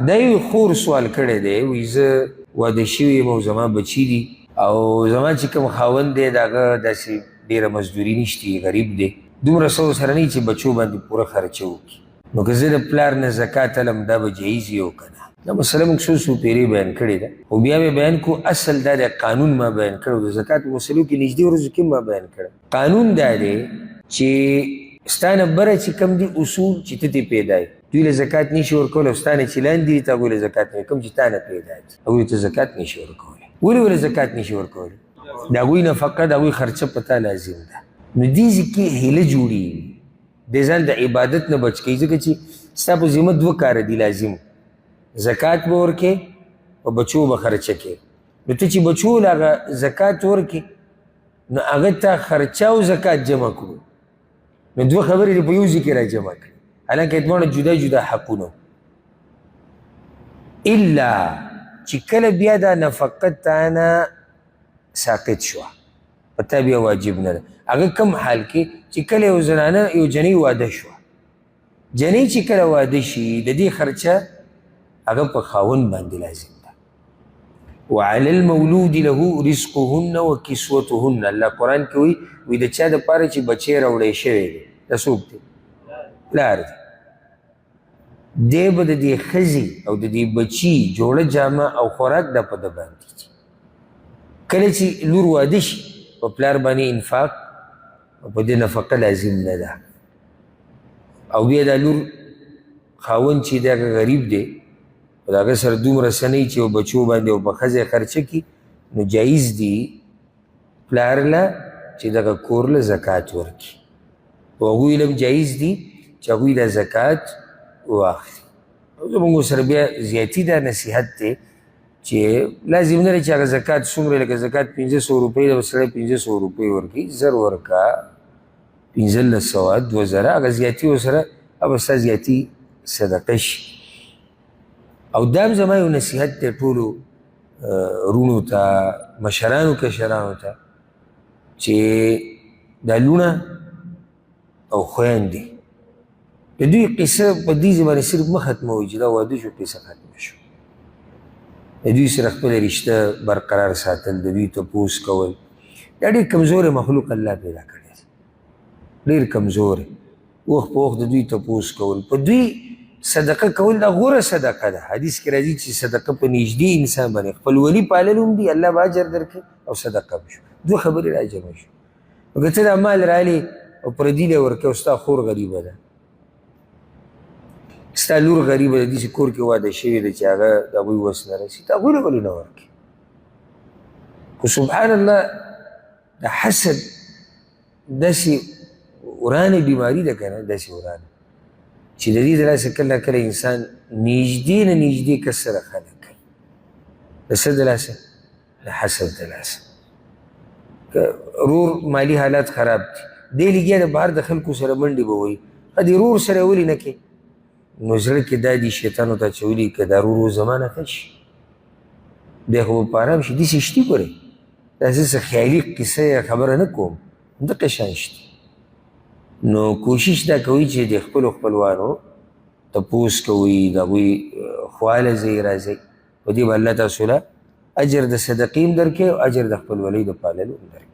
دا یو خور سوال کړی دی، وایي زه واده شوی یم او زما بچي دي او زما چې کوم خاوند دی د هغه داسې ډېره مزدوري نشته، غریب دی، دومره څه ورسره نه وي چې بچو باندې پوره خرچه وکړي. نو که زه د پلار نه زکات علم دا به جایز وي او که نه. دا مسله موږ څو پیرې بیان کړې ده، خو بیا به بیان کړو اصل دا د قانون ما بیان کړی د زکات په مسلو کې نږدې ورځو کې ما بیان کړی. قانون دا دی چې ستا نه بره چې کوم دي اصول چې ته ترې پیدا یې دوی له زکات نشي ورکولی، او ستا نه چې لاندې دي ته هغوی له زکات نه کوم چې تا نه پیدا دي هغوی ته زکات نشي ورکولی. ولې ولې زکات نشي ورکولی؟ د هغوی نفقه د هغوی خرچه په تا لازم ده. نو دې ځای کې هیله جوړېږي، دی ځان د عبادت نه بچ کوي، ځکه چې ستا په ذمه دوه کاره دي لازم، زکات به ورکې او بچو به خرچه کې. نو ته چې بچو له هغه زکات ورکې نو هغه ته خرچه او زکات جمع کړو، نو دوه خبرې دې په یو ځای کې را جمع کړي، حالانکه دواړه جدا جدا حقونه. الا چې کله بیا دا نفقه تا نه ساقط شوه، په تا بیا واجب نه ده. هغه کم حال کې چې کله یو زنانه یو جنۍ واده شوه، جنۍ چې کله واده شي د دې خرچه هغه په خاوند باندې لازم ده. وعلى المولود له رزقهن وکسوتهن، الله قرآن کې وایي د چا دپاره چې بچی راوړی شوی دی، دا څوک دی؟ پلار دی. دی به د دې ښځې او د دې بچي جوړه جامه او خوراک دا په ده باندې دي. کله چې لور واده شي په پلار باندې انفاق او په دې نفقه لازم نه ده. او بیا دا لور خاوند چې دی هغه غریب دی او د هغه سره دومره څه نه وي چې یو بچو باندې او په ښځه خرچه کړي، نو جایز دي پلار له چې دغه کور له زکات ورکړي، او هغوی له هم جایز دي چې هغوی دا زکات واخلي. زموږ سره بیا زیاتي دا نصیحت دی چې لازم نه دی چې هغه زکات څومره، لکه زکات 500 روپۍ ده، سړی 500 روپۍ ورکوي، 1000 ورکه 1500 2000، هغه زیاتي ورسره هغه ستا زیاتي صدقه شي. او دا هم زما یو نصیحت دی ټولو رونو ته، مشرانو کشرانو ته، چې دا لونه او خویندې د دوی قصه په دې ځای باندې صرف مه ختموئ چې دا واده شو قصه ختمه شو. د دوی سره خپله رشته برقرار ساتل، د دوی تپوس کول، دا ډېر کمزوری مخلوق الله پیدا کړی دی، ډېر کمزوری. وخت په وخت د دوی تپوس کول، په دوی صدقه کول دا غوره صدقه ده. حدیث کې راځي چې صدقه په نږدې انسان باندې خپل ولي پالل هم دي، الله به اجر درکړي، او صدقه به شو. دوه خبرې را جمع شو. نو که ته دا مال راغلی او پردي له ورکوې او ستا خور غریبه ده، ستا لور غریبه ده، داسې کور کې واده شوې ده چې هغه د هغوی وس نه رسي، ته هغوی له ولې نه ورکړي؟ خو سبحان الله د حسد داسې ورانې بیماري ده که نه، داسې ورانه چې د دې د لاسه کله کله انسان نږدې نه نږدې کس سره خلک کوي. د څه د لاسه؟ د حسد د لاسه. که رور مالی حالات خراب دي، دی لګیا د بهر د خلکو سره منډې به وایي، د رور سره یې ولې نه کوي؟ نو زړه کې دا دي شیطان ورته اچولي که دا ورور زما نه ښه شي، دی خو به په ارام شي. داسې شتي ګورئ، داسې څه خیالي قصه یا خبره نه کوم، همدغه شان شتي. نو کوشش دا کوي چې د خپلو خپلوانو تپوس کوئ، د هغوی خواله ځئ راځئ، په دې به الله تاسو له اجر د صدقې هم درکوي او اجر د خپلولۍ د پاللو هم درکوي.